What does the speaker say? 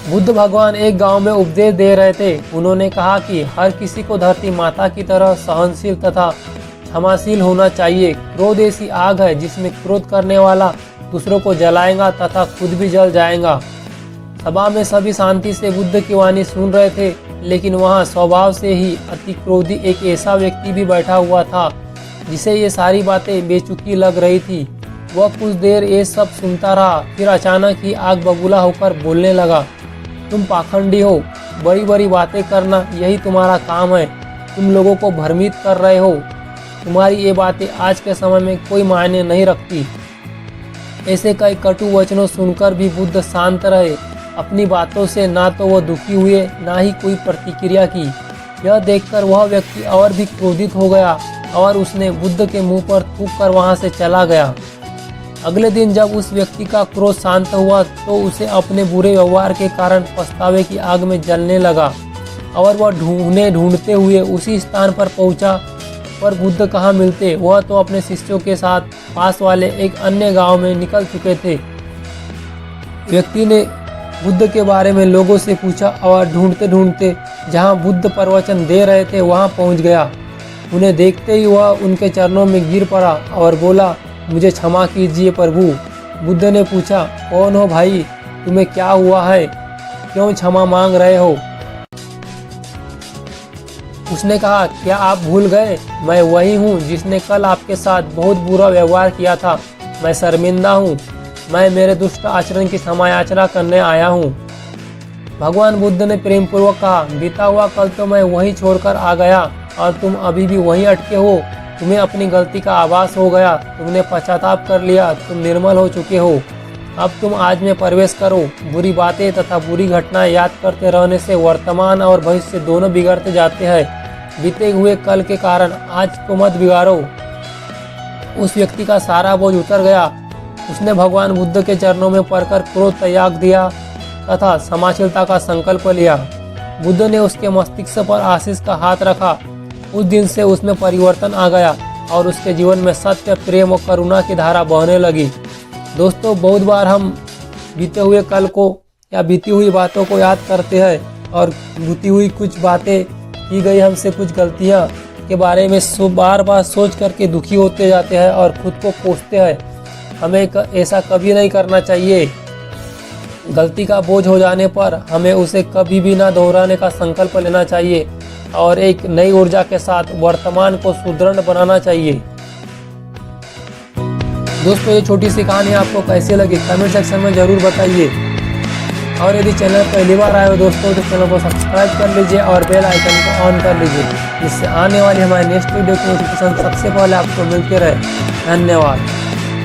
बुद्ध भगवान एक गांव में उपदेश दे रहे थे। उन्होंने कहा कि हर किसी को धरती माता की तरह सहनशील तथा क्षमाशील होना चाहिए। क्रोध ऐसी आग है जिसमें क्रोध करने वाला दूसरों को जलाएगा तथा खुद भी जल जाएगा। सभा में सभी शांति से बुद्ध की वाणी सुन रहे थे, लेकिन वहां स्वभाव से ही अति क्रोधी एक ऐसा व्यक्ति भी बैठा हुआ था जिसे ये सारी बातें बेचुकी लग रही थी। वह कुछ देर ये सब सुनता रहा, फिर अचानक ही आग बबूला होकर बोलने लगा, तुम पाखंडी हो, बड़ी बड़ी बातें करना यही तुम्हारा काम है। तुम लोगों को भ्रमित कर रहे हो। तुम्हारी ये बातें आज के समय में कोई मायने नहीं रखती। ऐसे कई कटु वचनों सुनकर भी बुद्ध शांत रहे। अपनी बातों से ना तो वह दुखी हुए, ना ही कोई प्रतिक्रिया की। यह देखकर वह व्यक्ति और भी क्रोधित हो गया और उसने बुद्ध के मुंह पर थूक कर वहां से चला गया। अगले दिन जब उस व्यक्ति का क्रोध शांत हुआ तो उसे अपने बुरे व्यवहार के कारण पछतावे की आग में जलने लगा और वह ढूंढते हुए उसी स्थान पर पहुंचा पर बुद्ध कहाँ मिलते। वह तो अपने शिष्यों के साथ पास वाले एक अन्य गांव में निकल चुके थे। व्यक्ति ने बुद्ध के बारे में लोगों से पूछा और ढूंढते ढूंढते जहां बुद्ध प्रवचन दे रहे थे वहां पहुंच गया। उन्हें देखते ही वह उनके चरणों में गिर पड़ा और बोला, मुझे क्षमा कीजिए प्रभु। बुद्ध ने पूछा, कौन हो भाई, तुम्हें क्या हुआ है, क्यों क्षमा मांग रहे हो? उसने कहा, क्या आप भूल गए, मैं वही हूँ जिसने कल आपके साथ बहुत बुरा व्यवहार किया था। मैं शर्मिंदा हूँ, मैं मेरे दुष्ट आचरण की क्षमा याचना करने आया हूँ। भगवान बुद्ध ने प्रेम पूर्वक कहा, बीता हुआ कल तो मैं वहीं छोड़कर आ गया और तुम अभी भी वहीं अटके हो। तुम्हें अपनी गलती का आभास हो गया, तुमने पश्चाताप कर लिया, तुम निर्मल हो चुके हो। अब तुम आज में प्रवेश करो। बुरी बातें तथा बुरी घटनाएं याद करते रहने से वर्तमान और भविष्य दोनों बिगड़ते जाते हैं। बीते हुए कल के कारण आज को मत बिगाड़ो। उस व्यक्ति का सारा बोझ उतर गया। उसने भगवान बुद्ध के चरणों में पड़कर क्रोध त्याग दिया तथा क्षमाशीलता का संकल्प लिया। बुद्ध ने उसके मस्तिष्क पर आशीष का हाथ रखा। उस दिन से उसमें परिवर्तन आ गया और उसके जीवन में सत्य, प्रेम और करुणा की धारा बहने लगी। दोस्तों, बहुत बार हम बीते हुए कल को या बीती हुई बातों को याद करते हैं और बीती हुई कुछ बातें, की गई हमसे कुछ गलतियां के बारे में बार बार सोच करके दुखी होते जाते हैं और खुद को कोसते हैं। हमें ऐसा कभी नहीं करना चाहिए। गलती का बोझ हो जाने पर हमें उसे कभी भी ना दोहराने का संकल्प लेना चाहिए और एक नई ऊर्जा के साथ वर्तमान को सुदृढ़ बनाना चाहिए। दोस्तों, ये छोटी सी कहानी आपको कैसी लगी कमेंट सेक्शन में जरूर बताइए। और यदि चैनल पहली बार आए हो दोस्तों तो चैनल को सब्सक्राइब कर लीजिए और बेल आइकन को ऑन कर लीजिए, जिससे आने वाली हमारी नेक्स्ट वीडियो की नोटिफिकेशन सबसे पहले आपको मिलती रहे। धन्यवाद।